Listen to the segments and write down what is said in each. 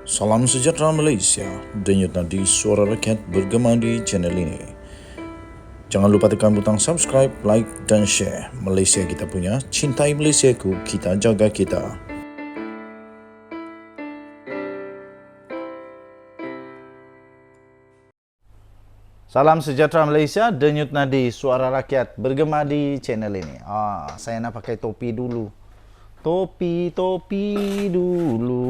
Salam sejahtera Malaysia, denyut nadi suara rakyat bergema di channel ini. Jangan lupa tekan butang subscribe, like dan share. Malaysia kita punya, cintai Malaysiaku, kita jaga kita. Salam sejahtera Malaysia, denyut nadi suara rakyat bergema di channel ini. Saya nak pakai topi dulu. Topi dulu.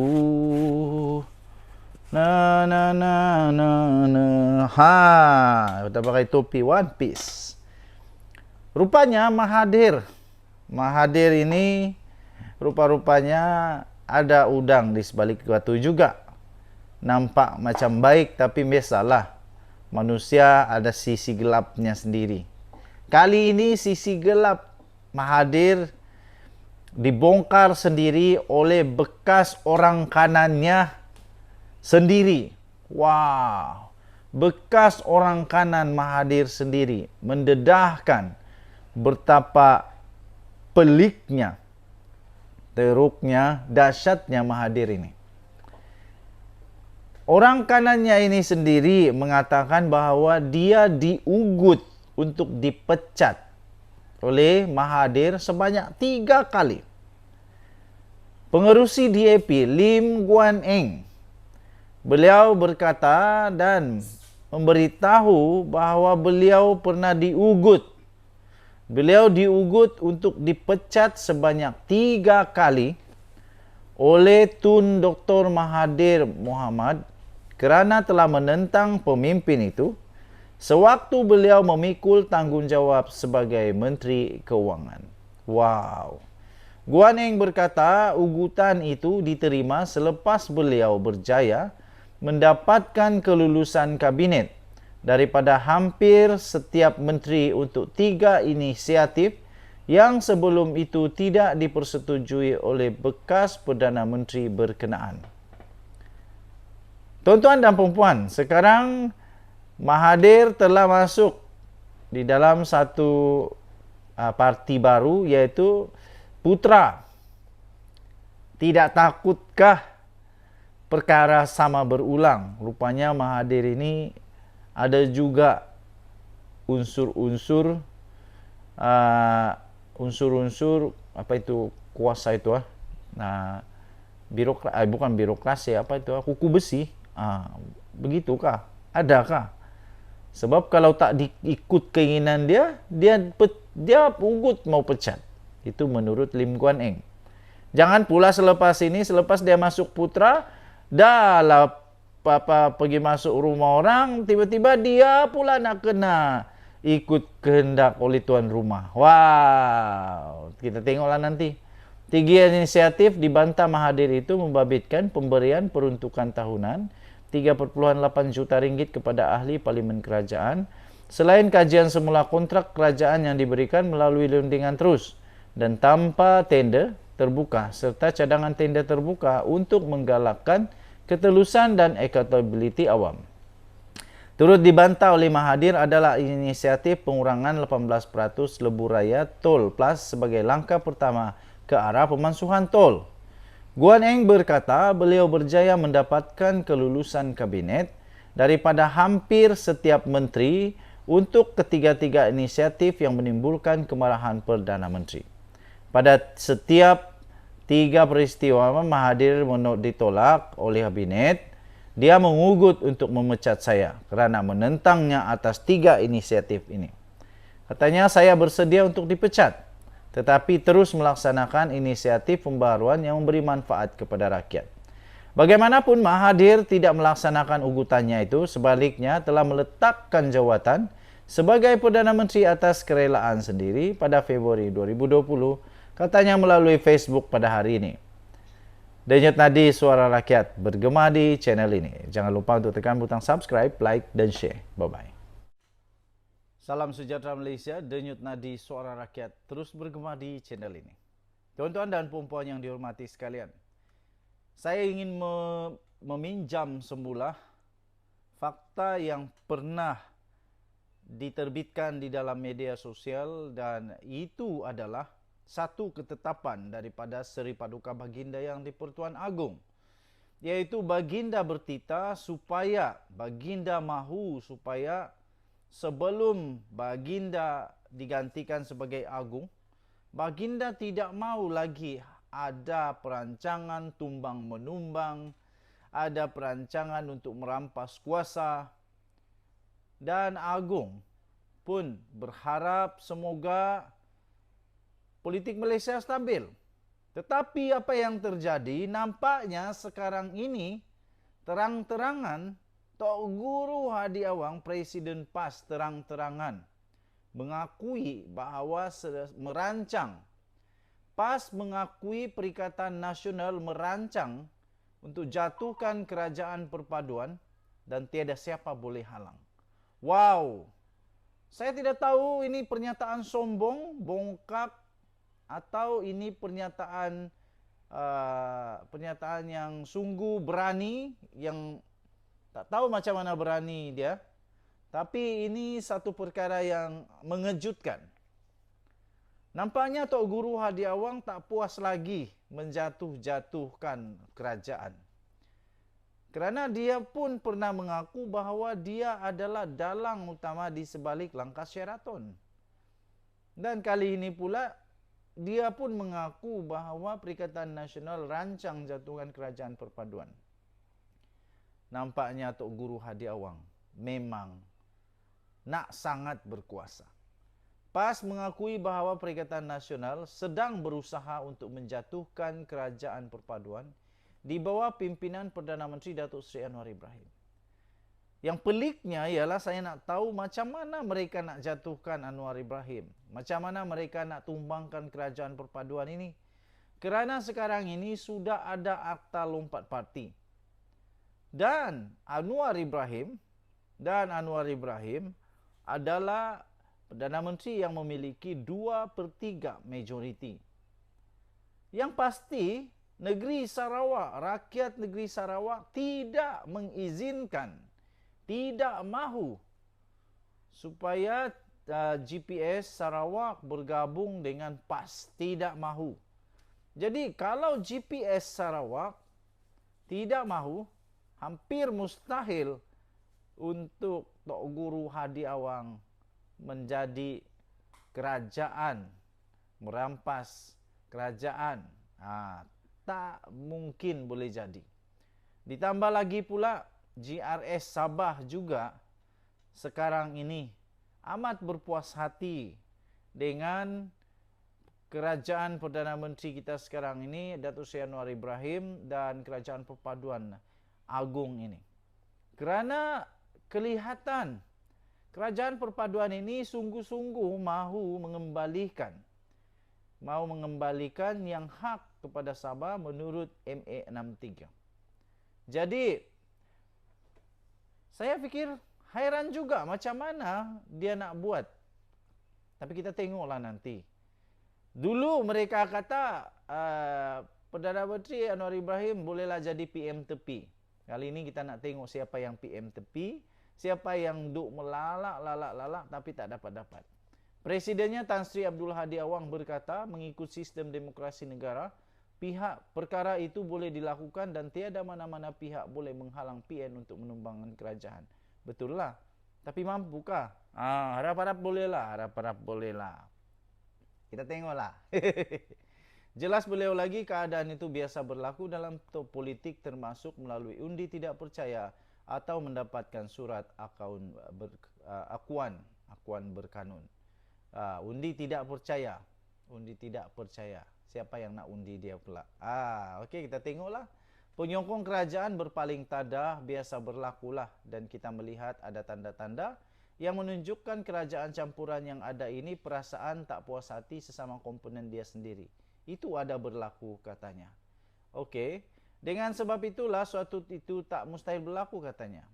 Na na na na na. Kita pakai topi One Piece. Rupanya Mahathir ini rupa-rupanya ada udang di sebalik batu juga. Nampak macam baik tapi biasalah. Manusia ada sisi gelapnya sendiri. Kali ini sisi gelap Mahathir dibongkar sendiri oleh bekas orang kanannya sendiri. Wow. Bekas orang kanan Mahathir sendiri mendedahkan betapa peliknya, teruknya, dahsyatnya Mahathir ini. Orang kanannya ini sendiri mengatakan bahwa dia diugut untuk dipecat oleh Mahathir sebanyak 3 kali. Pengerusi DAP Lim Guan Eng, beliau berkata dan memberitahu bahwa beliau pernah diugut. Beliau diugut untuk dipecat sebanyak 3 kali oleh Tun Dr. Mahathir Mohamad kerana telah menentang pemimpin itu sewaktu beliau memikul tanggungjawab sebagai Menteri Keuangan. Wow. Guan Eng berkata ugutan itu diterima selepas beliau berjaya mendapatkan kelulusan kabinet daripada hampir setiap menteri untuk 3 inisiatif yang sebelum itu tidak dipersetujui oleh bekas Perdana Menteri berkenaan. Tuan-tuan dan puan-puan, sekarang Mahathir telah masuk di dalam satu parti baru iaitu Putra. Tidak takutkah perkara sama berulang? Rupanya Mahathir ini ada juga unsur-unsur apa itu kuasa itu bukan birokrasi, apa itu kuku besi, begitukah? Adakah? Sebab kalau tak diikut keinginan dia ugut mau pecat. Itu menurut Lim Guan Eng. Jangan pula selepas dia masuk Putra, dah lah pergi masuk rumah orang, tiba-tiba dia pula nak kena ikut kehendak oleh tuan rumah. Wow, kita tengoklah nanti. 3 inisiatif dibantah Mahathir itu membabitkan pemberian peruntukan tahunan 3.8 juta ringgit kepada ahli Parlimen Kerajaan, selain kajian semula kontrak kerajaan yang diberikan melalui rundingan terus dan tanpa tender terbuka serta cadangan tender terbuka untuk menggalakkan ketelusan dan accountability awam. Turut dibantah oleh Mahathir adalah inisiatif pengurangan 18% lebuh raya tol plus sebagai langkah pertama ke arah pemansuhan tol. Guan Eng berkata beliau berjaya mendapatkan kelulusan kabinet daripada hampir setiap menteri untuk ketiga-tiga inisiatif yang menimbulkan kemarahan Perdana Menteri. Pada setiap 3 peristiwa Mahathir ditolak oleh kabinet, dia mengugut untuk memecat saya kerana menentangnya atas 3 inisiatif ini. Katanya saya bersedia untuk dipecat, tetapi terus melaksanakan inisiatif pembaharuan yang memberi manfaat kepada rakyat. Bagaimanapun Mahathir tidak melaksanakan ugutannya itu, sebaliknya telah meletakkan jawatan sebagai Perdana Menteri atas kerelaan sendiri pada Februari 2020, katanya melalui Facebook pada hari ini. Denyut nadi suara rakyat bergema di channel ini. Jangan lupa untuk tekan butang subscribe, like dan share. Bye-bye. Salam sejahtera Malaysia, denyut nadi suara rakyat terus bergema di channel ini. Tuan-tuan dan puan-puan yang dihormati sekalian, saya ingin meminjam semula fakta yang pernah diterbitkan di dalam media sosial, dan itu adalah satu ketetapan daripada Seri Paduka Baginda Yang di-Pertuan Agong yaitu baginda bertita supaya baginda mahu supaya sebelum baginda digantikan sebagai agung, baginda tidak mau lagi ada perancangan tumbang menumbang, ada perancangan untuk merampas kuasa. Dan agung pun berharap semoga politik Malaysia stabil. Tetapi apa yang terjadi, nampaknya sekarang ini terang-terangan Tok Guru Hadi Awang, Presiden PAS, terang-terangan mengakui bahawa merancang. PAS mengakui Perikatan Nasional merancang untuk jatuhkan kerajaan perpaduan dan tiada siapa boleh halang. Wow! Saya tidak tahu ini pernyataan sombong, bongkak, atau ini pernyataan yang sungguh berani, yang tak tahu macam mana berani dia. Tapi ini satu perkara yang mengejutkan. Nampaknya Tok Guru Hadi Awang tak puas lagi menjatuh-jatuhkan kerajaan. Kerana dia pun pernah mengaku bahawa dia adalah dalang utama di sebalik langkah Sheraton. Dan kali ini pula, dia pun mengaku bahawa Perikatan Nasional rancang jatuhkan kerajaan perpaduan. Nampaknya Tok Guru Hadi Awang memang nak sangat berkuasa. PAS mengakui bahawa Perikatan Nasional sedang berusaha untuk menjatuhkan kerajaan perpaduan di bawah pimpinan Perdana Menteri Datuk Seri Anwar Ibrahim. Yang peliknya ialah saya nak tahu macam mana mereka nak jatuhkan Anwar Ibrahim. Macam mana mereka nak tumbangkan kerajaan perpaduan ini. Kerana sekarang ini sudah ada akta lompat parti. Dan Anwar Ibrahim adalah Perdana Menteri yang memiliki 2/3 majoriti. Yang pasti, negeri Sarawak, rakyat negeri Sarawak tidak mengizinkan, tidak mahu supaya GPS Sarawak bergabung dengan PAS. Tidak mahu. Jadi kalau GPS Sarawak tidak mahu, hampir mustahil untuk Tok Guru Hadi Awang menjadi kerajaan, merampas kerajaan. Tak mungkin boleh jadi. Ditambah lagi pula, GRS Sabah juga sekarang ini amat berpuas hati dengan kerajaan Perdana Menteri kita sekarang ini, Datuk Seri Anwar Ibrahim, dan kerajaan perpaduan agung ini. Kerana kelihatan kerajaan perpaduan ini sungguh-sungguh mahu mengembalikan yang hak kepada Sabah menurut MA 63. Jadi, saya fikir hairan juga macam mana dia nak buat. Tapi kita tengoklah nanti. Dulu mereka kata Perdana Menteri Anwar Ibrahim bolehlah jadi PM tepi. Kali ini kita nak tengok siapa yang PM tepi, siapa yang duk melalak tapi tak dapat-dapat. Presidennya Tan Sri Abdul Hadi Awang berkata, mengikut sistem demokrasi negara, perkara itu boleh dilakukan dan tiada mana-mana pihak boleh menghalang PN untuk menumbangkan kerajaan. Betul lah. Tapi mampukah? Harap-harap bolehlah. Kita tengoklah. Jelas beliau lagi, keadaan itu biasa berlaku dalam politik, termasuk melalui undi tidak percaya atau mendapatkan surat akuan berkanun. Undi tidak percaya. Siapa yang nak undi dia pula? Okey, kita tengoklah. Penyokong kerajaan berpaling tadah biasa berlakulah, dan kita melihat ada tanda-tanda yang menunjukkan kerajaan campuran yang ada ini perasaan tak puas hati sesama komponen dia sendiri. Itu ada berlaku katanya. Okey, dengan sebab itulah suatu itu tak mustahil berlaku katanya.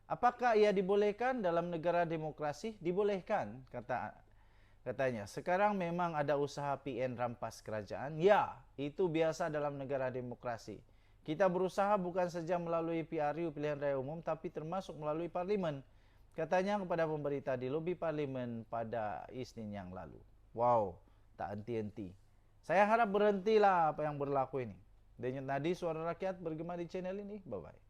Apakah ia dibolehkan dalam negara demokrasi? Dibolehkan, katanya. Sekarang memang ada usaha PN rampas kerajaan. Ya, itu biasa dalam negara demokrasi. Kita berusaha bukan saja melalui PRU, pilihan raya umum, tapi termasuk melalui parlimen. Katanya kepada pemberita di lobi parlimen pada Isnin yang lalu. Wow, tak henti-henti. Saya harap berhentilah apa yang berlaku ini. Denyut Nadi Suara Rakyat bergema di channel ini. Bye-bye.